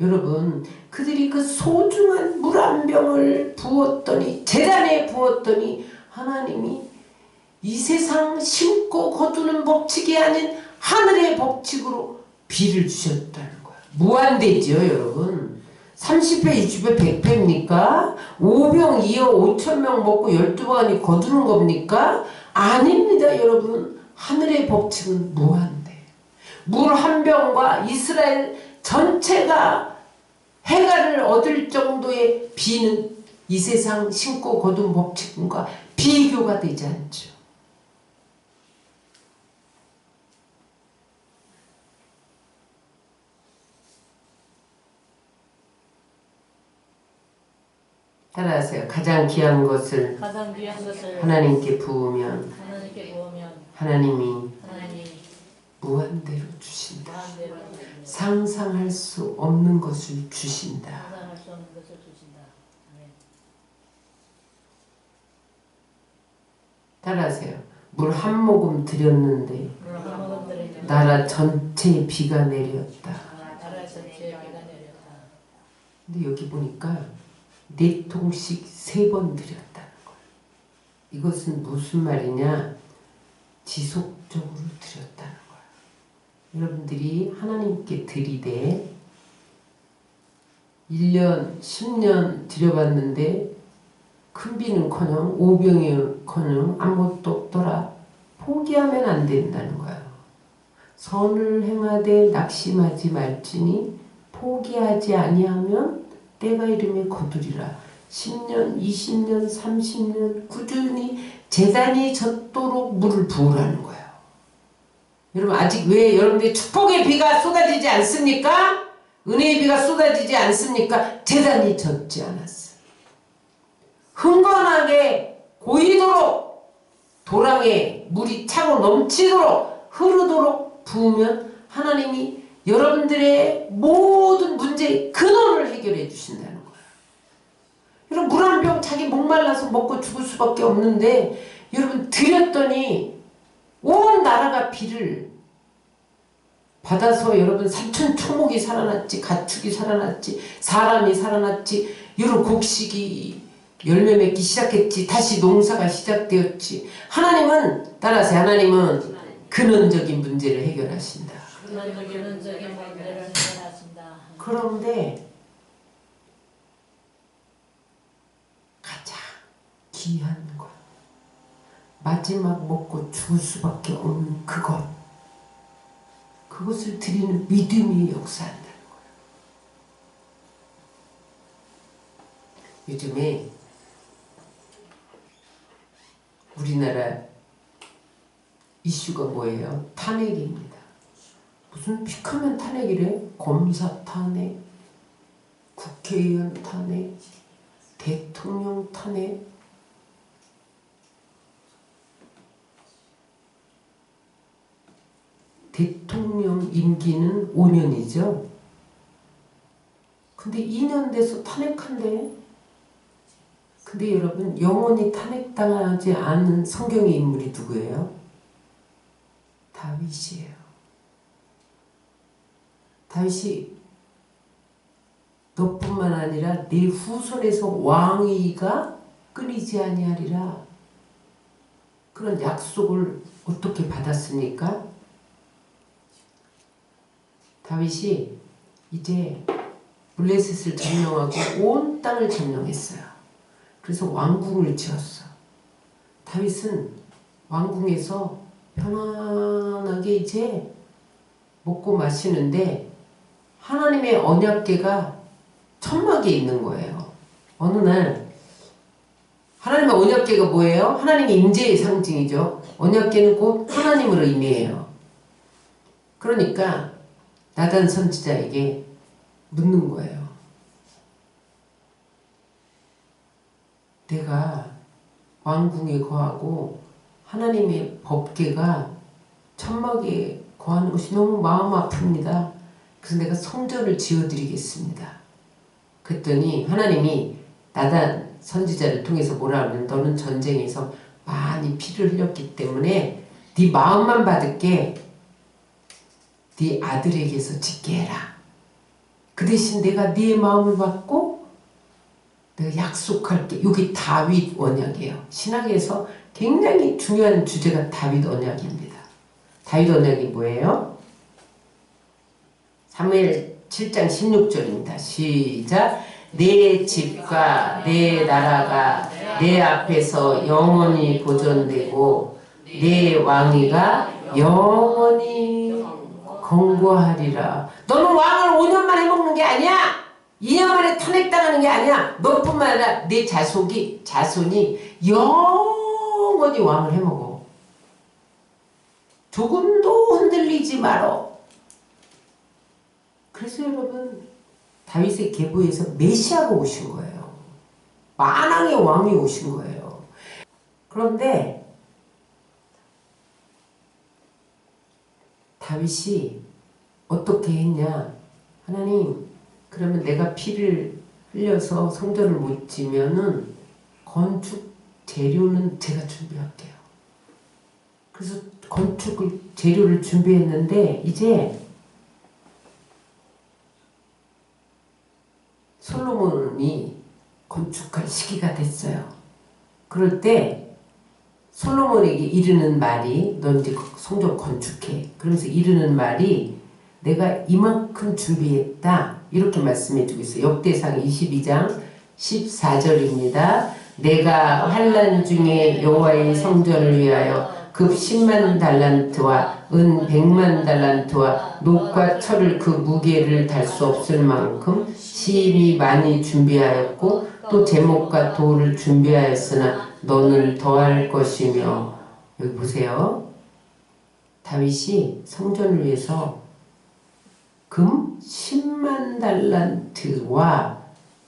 여러분, 그들이 그 소중한 물 한 병을 부었더니, 제단에 부었더니 하나님이 이 세상 심고 거두는 법칙이 아닌 하늘의 법칙으로 비를 주셨다는 거예요. 무한대지요, 여러분. 30회, 20회, 100회입니까? 5병, 2억 5천명 먹고 12번이 거두는 겁니까? 아닙니다, 여러분. 하늘의 법칙은 무한대. 물 한 병과 이스라엘 전체가 해갈을 얻을 정도의 비는 이 세상 심고 거둔 법칙과 비교가 되지 않죠. 따라하세요. 가장 귀한 것을 하나님께 부으면 하나님이 무한대로 주신다. 상상할 수 없는 것을 주신다. 따라하세요. 물 한 모금 드렸는데 나라 전체에 비가 내렸다. 근데 여기 보니까 4통씩 3번 드렸다는 거예요. 이것은 무슨 말이냐? 지속적으로 드렸다는 거예요. 여러분들이 하나님께 드리되 1년, 10년 드려봤는데 큰 비는커녕 5병이커녕 아무것도 없더라. 포기하면 안 된다는 거예요. 선을 행하되 낙심하지 말지니 포기하지 아니하면 때가 이르면 거두리라. 10년, 20년, 30년 꾸준히 제단이 젖도록 물을 부으라는 거예요. 여러분, 아직 왜 여러분들이 축복의 비가 쏟아지지 않습니까? 은혜의 비가 쏟아지지 않습니까? 제단이 젖지 않았어요. 흥건하게 고이도록 도랑에 물이 차고 넘치도록 흐르도록 부으면 하나님이 여러분들의 모든 문제의 근원을 해결해 주신다는 거예요. 여러분, 물 한 병 자기 목말라서 먹고 죽을 수밖에 없는데 여러분 드렸더니 온 나라가 비를 받아서 여러분 산천초목이 살아났지, 가축이 살아났지, 사람이 살아났지, 여러분 곡식이 열매 맺기 시작했지, 다시 농사가 시작되었지. 하나님은 따라서 하나님은 근원적인 문제를 해결하신다. 그런데 가장 귀한 것, 마지막 먹고 죽을 수밖에 없는 그것을 드리는 믿음이 역사한다는 거예요. 요즘에 우리나라 이슈가 뭐예요? 탄핵입니다. 무슨 픽하면 탄핵이래? 검사 탄핵, 국회의원 탄핵, 대통령 탄핵. 대통령 임기는 5년이죠. 근데 2년 돼서 탄핵한대. 근데 여러분, 영원히 탄핵당하지 않은 성경의 인물이 누구예요? 다윗이에요. 다윗이 너뿐만 아니라 네 후손에서 왕위가 끊이지 아니하리라. 그런 약속을 어떻게 받았습니까? 다윗이 이제 블레셋을 점령하고 온 땅을 점령했어요. 그래서 왕궁을 지었어. 다윗은 왕궁에서 편안하게 이제 먹고 마시는데 하나님의 언약궤가 천막에 있는 거예요. 어느 날 하나님의 언약궤가 뭐예요? 하나님의 임재의 상징이죠. 언약궤는 곧 하나님으로 의미해요. 그러니까 나단 선지자에게 묻는 거예요. 내가 왕궁에 거하고 하나님의 법궤가 천막에 거하는 것이 너무 마음 아픕니다. 그래서 내가 성전을 지어드리겠습니다. 그랬더니 하나님이 나단 선지자를 통해서 뭐라 하면 너는 전쟁에서 많이 피를 흘렸기 때문에 네 마음만 받을게. 네 아들에게서 짓게 해라. 그 대신 내가 네 마음을 받고 내가 약속할게. 여기 다윗 언약이에요. 신학에서 굉장히 중요한 주제가 다윗 언약입니다. 다윗 언약이 뭐예요? 사무엘 7장 16절입니다. 시작. 내 집과 내 나라가 내 앞에서 영원히 보존되고 내 왕위가 영원히 건고하리라. 너는 왕을 5년 만에 먹는 게 아니야. 2년 만에 탄핵당하는 게 아니야. 너뿐만 아니라 내 자손이 영원히 왕을 해먹어. 조금도 흔들리지 말어. 그래서 여러분 다윗의 계보에서 메시아가 오신 거예요. 만왕의 왕이 오신 거예요. 그런데 다윗이 어떻게 했냐? 하나님, 그러면 내가 피를 흘려서 성전을 못 지면은 건축 재료는 제가 준비할게요. 그래서 재료를 준비했는데 이제 솔로몬이 건축할 시기가 됐어요. 그럴 때 솔로몬에게 이르는 말이 너 이제 성전 건축해. 그러면서 이르는 말이 내가 이만큼 준비했다. 이렇게 말씀해 주고 있어요. 역대상 22장 14절입니다. 내가 환난 중에 여호와의 성전을 위하여 급 10만 달란트와 은 100만 달란트와 녹과 철을 그 무게를 달 수 없을 만큼 심히 많이 준비하였고 또 제목과 돌을 준비하였으나 너는 더할 것이며. 여기 보세요. 다윗이 성전을 위해서 금 10만 달란트와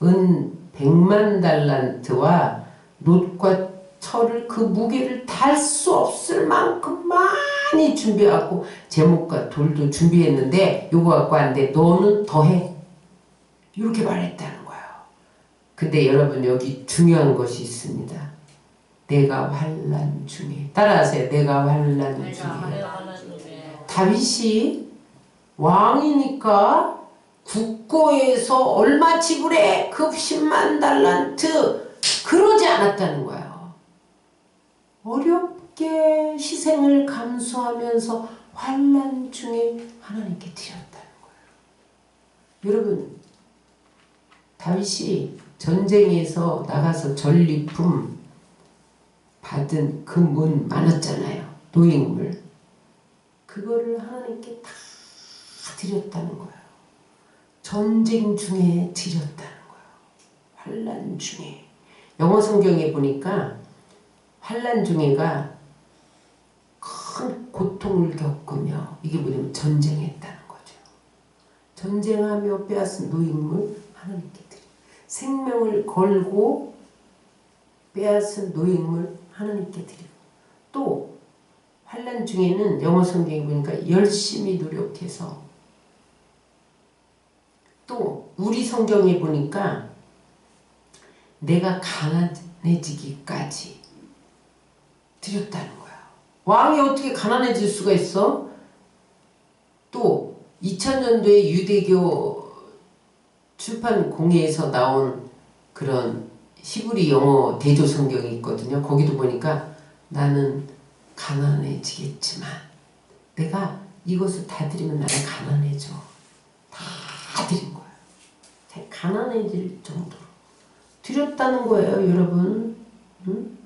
은 100만 달란트와 놋과 철을 그 무게를 달 수 없을 만큼 많이 준비하고 제목과 돌도 준비했는데 요거 갖고 왔는데 너는 더해. 이렇게 말했다는 거예요. 근데 여러분 여기 중요한 것이 있습니다. 내가 환난 중에. 따라하세요. 내가 환난 중에. 다윗이 왕이니까 국고에서 얼마 지불해? 급 10만 달란트. 그러지 않았다는 거예요. 어렵게 희생을 감수하면서 환난 중에 하나님께 드렸다는 거예요. 여러분, 다윗이 전쟁에서 나가서 전리품 받은 그 문 많았잖아요. 노획물. 그거를 하나님께 다 드렸다는 거예요. 전쟁 중에 드렸다는 거예요. 환난 중에. 영어 성경에 보니까 환난 중에가 큰 고통을 겪으며 이게 뭐냐면 전쟁했다는 거죠. 전쟁하며 빼앗은 노획물 하나님께 드려. 생명을 걸고 빼앗은 노획물 하나님께 드리고 또 환난 중에는 영어 성경에 보니까 열심히 노력해서 또 우리 성경에 보니까 내가 가난해지기까지 드렸다는 거야. 왕이 어떻게 가난해질 수가 있어? 또 2000년도에 유대교 출판 공회에서 나온 그런 히브리 영어 대조 성경이 있거든요. 거기도 보니까 나는 가난해지겠지만 내가 이것을 다 드리면 나는 가난해져. 다 드린 거야. 가난해질 정도로 드렸다는 거예요, 여러분. 응?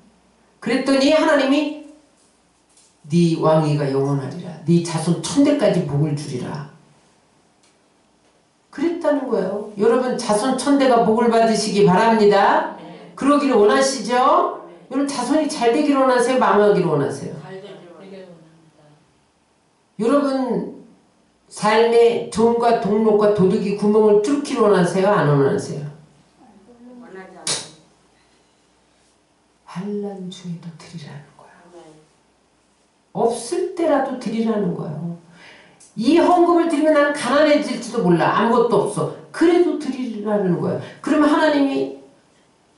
그랬더니 하나님이 네 왕위가 영원하리라. 네 자손 천대까지 복을 주리라. 그랬다는 거예요. 여러분 자손 천대가 복을 받으시기 바랍니다. 그러기를 원하시죠? 여러분 자손이 잘 되기를 원하세요? 망하기를 원하세요? 여러분 삶의 종과 동록과 도둑이 구멍을 뚫기를 원하세요? 안 원하세요? 환난 중에도 드리라는 거예요. 없을 때라도 드리라는 거예요. 이 헌금을 드리면 나는 가난해질지도 몰라. 아무것도 없어. 그래도 드리라는 거예요. 그러면 하나님이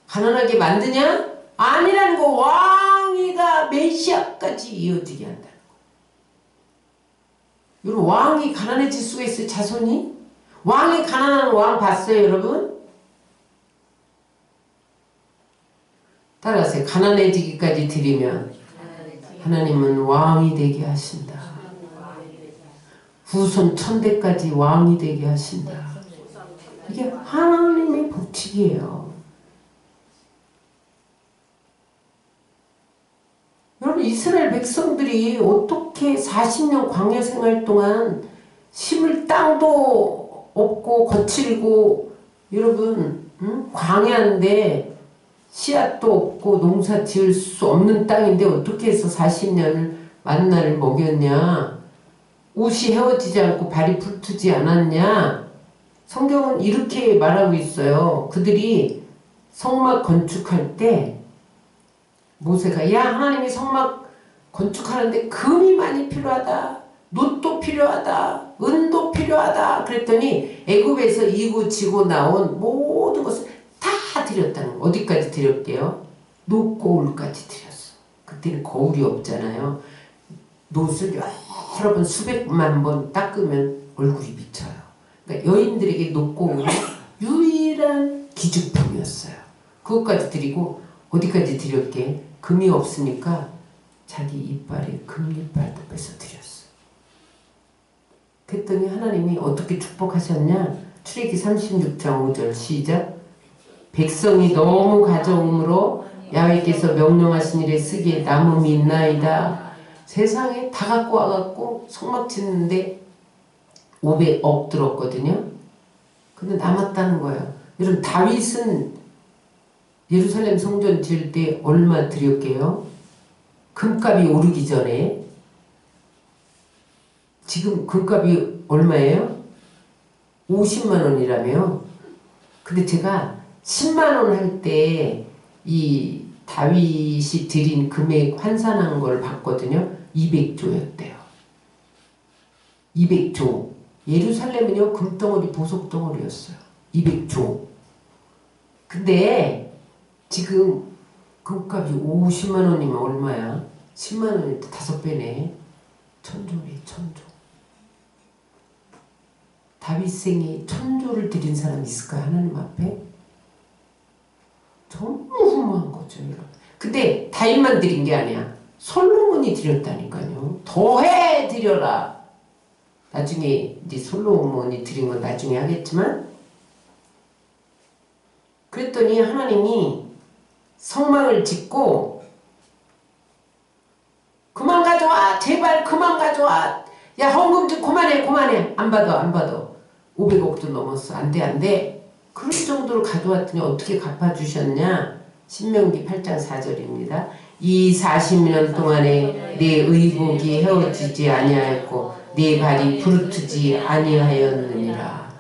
가난하게 만드냐? 아니라는 거. 왕위가 메시아까지 이어지게 한다는 거예요. 여러분 왕이 가난해질 수가 있어요? 자손이? 왕이 가난한 왕 봤어요 여러분? 따라하세요. 가난해지기까지 드리면 하나님은 왕이 되게 하신다. 후손 천대까지 왕이 되게 하신다. 이게 하나님의 법칙이에요. 여러분 이스라엘 백성들이 어떻게 40년 광야 생활 동안 심을 땅도 없고 거칠고 여러분 광야인데 씨앗도 없고 농사 지을 수 없는 땅인데 어떻게 해서 40년을 만나를 먹였냐. 옷이 헤어지지 않고 발이 불트지 않았냐. 성경은 이렇게 말하고 있어요. 그들이 성막 건축할 때 모세가 야 하나님이 성막 건축하는데 금이 많이 필요하다. 놋도 필요하다. 은도 필요하다. 그랬더니 애굽에서 이고 지고 나온 모든 것을 다 드렸다는 거. 어디까지 드렸게요? 놋고 울까지 드렸어. 그때는 거울이 없잖아요. 놋을 여러 번 수백만 번 닦으면 얼굴이 비쳐요. 그러니까 여인들에게 놋고 울은 유일한 기준품이었어요. 그것까지 드리고 어디까지 드렸게? 금이 없으니까 자기 이빨에 금이빨도 빼서 드렸어. 그랬더니 하나님이 어떻게 축복하셨냐? 출애기 36장 5절 시작. 백성이 너무 가져옴으로 야훼께서 명령하신 일에 쓰기에 남음이 있나이다. 세상에 다 갖고 와갖고 성막 짓는데 500억 들었거든요. 근데 남았다는 거예요. 여러분 다윗은 예루살렘 성전 지을 때 얼마 드렸게요? 금값이 오르기 전에. 지금 금값이 얼마예요? 50만 원이라며. 근데 제가 10만 원 할 때 이 다윗이 드린 금액 환산한 걸 봤거든요. 200조였대요. 200조. 예루살렘은요 금덩어리 보석덩어리였어요. 200조. 근데 지금 금값이 50만 원이면 얼마야? 10만 원일 때 5배네. 1000조네 1000조. 다윗생이 1000조를 드린 사람 있을까요? 하나님 앞에? 너무너무한 거죠. 여러분. 근데 다윗만 드린 게 아니야. 솔로몬이 드렸다니까요. 더해 드려라. 나중에 이제 솔로몬이 드린 건 나중에 하겠지만 그랬더니 하나님이 성막을 짓고 그만 가져와. 제발 그만 가져와. 야 헌금 좀 그만해. 안 받아. 500억도 넘었어. 안 돼. 그럴 정도로 가져왔더니 어떻게 갚아주셨냐. 신명기 8장 4절입니다. 이 40년 동안에 내 의복이 헤어지지 아니하였고 내 발이 부르트지 아니하였느니라.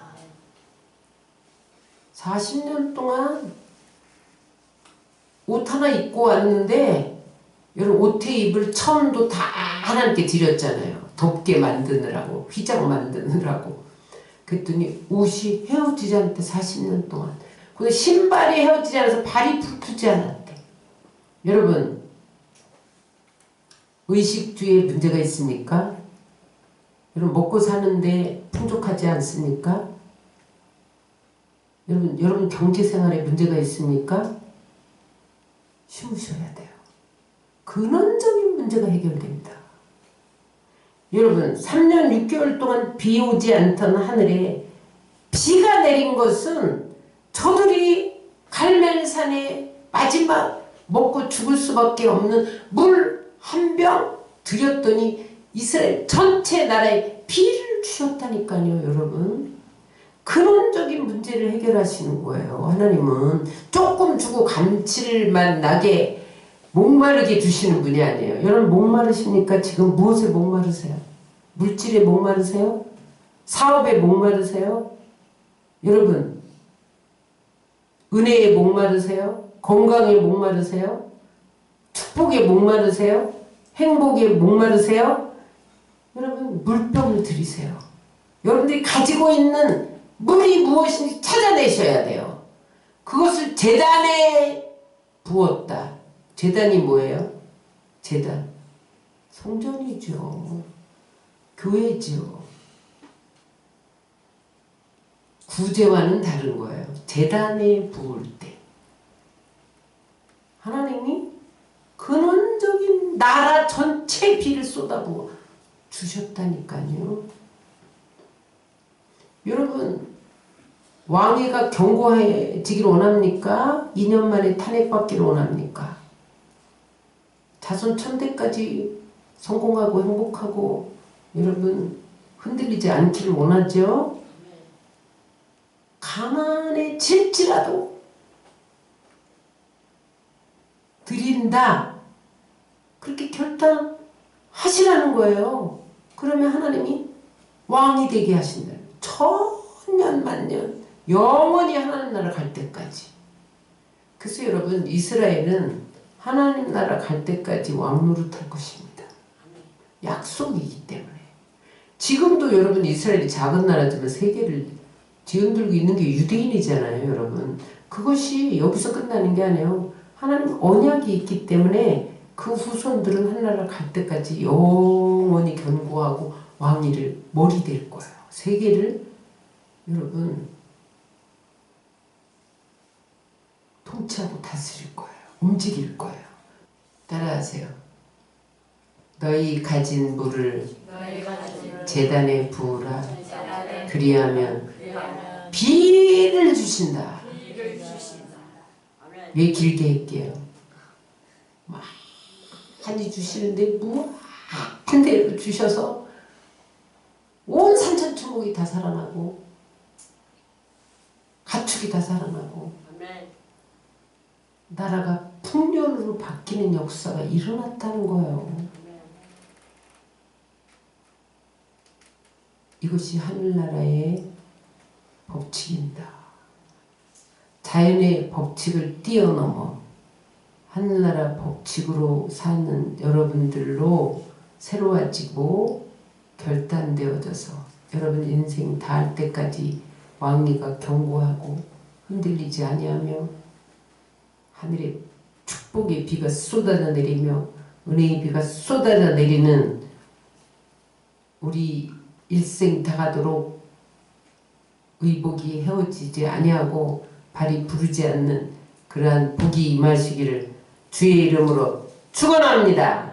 40년 동안 옷 하나 입고 왔는데 여러분 옷에 입을 천도 다 하나님께 드렸잖아요. 덥게 만드느라고 휘장 만드느라고. 그랬더니 옷이 헤어지지 않았대. 40년 동안. 근데 신발이 헤어지지 않아서 발이 불트지 않았대. 여러분 의식주에 문제가 있습니까? 여러분 먹고 사는데 풍족하지 않습니까? 여러분 경제생활에 문제가 있습니까? 쉬우셔야 돼요. 근원적인 문제가 해결됩니다. 여러분 3년 6개월 동안 비 오지 않던 하늘에 비가 내린 것은 저들이 갈멜산에 마지막 먹고 죽을 수밖에 없는 물 한 병 드렸더니 이스라엘 전체 나라에 비를 주셨다니까요, 여러분. 근원적인 문제를 해결하시는 거예요. 하나님은 조금 주고 감칠만 나게 목마르게 주시는 분이 아니에요. 여러분 목마르십니까? 지금 무엇에 목마르세요? 물질에 목마르세요? 사업에 목마르세요? 여러분 은혜에 목마르세요? 건강에 목마르세요? 축복에 목마르세요? 행복에 목마르세요? 여러분 물병을 드리세요. 여러분들이 가지고 있는 물이 무엇인지 찾아내셔야 돼요. 그것을 제단에 부었다. 제단이 뭐예요? 제단. 성전이죠. 교회죠. 구제와는 다른 거예요. 제단에 부을 때. 하나님이 근원적인 나라 전체 비를 쏟아부어 주셨다니까요. 여러분 왕위가 견고해지기를 원합니까? 2년 만에 탄핵받기를 원합니까? 자손 천대까지 성공하고 행복하고 여러분 흔들리지 않기를 원하죠? 가난에 질지라도 드린다. 그렇게 결단하시라는 거예요. 그러면 하나님이 왕이 되게 하신다. 천년 만년 영원히 하나님 나라 갈 때까지. 그래서 여러분 이스라엘은 하나님 나라 갈 때까지 왕 노릇할 것입니다. 약속이기 때문에. 지금도 여러분 이스라엘이 작은 나라지만 세계를 뒤흔들고 있는 게 유대인이잖아요, 여러분. 그것이 여기서 끝나는 게 아니에요. 하나님 언약이 있기 때문에 그 후손들은 하나님 갈 때까지 영원히 견고하고 왕위를 머리 될 거예요. 세계를 여러분 통치하고 다스릴 거예요. 움직일 거예요. 따라하세요. 너희 가진 물을 제단에 부으라. 그리하면 비를 주신다. 왜 길게 할게요? 많이 주시는데 무한 대로 주셔서 온 산천초목이 다 살아나고 가축이 다 살아나고 나라가 풍년으로 바뀌는 역사가 일어났다는 거예요. 이것이 하늘나라의 법칙입니다. 자연의 법칙을 뛰어넘어 하늘나라 법칙으로 사는 여러분들로 새로워지고 결단되어져서 여러분 인생 다할 때까지 왕위가 견고하고 흔들리지 아니하며 하늘의 축복의 비가 쏟아져 내리며 은혜의 비가 쏟아져 내리는 우리 일생 다가도록 의복이 헤어지지 아니하고 발이 부르지 않는 그러한 복이 임하시기를 주의 이름으로 축원합니다.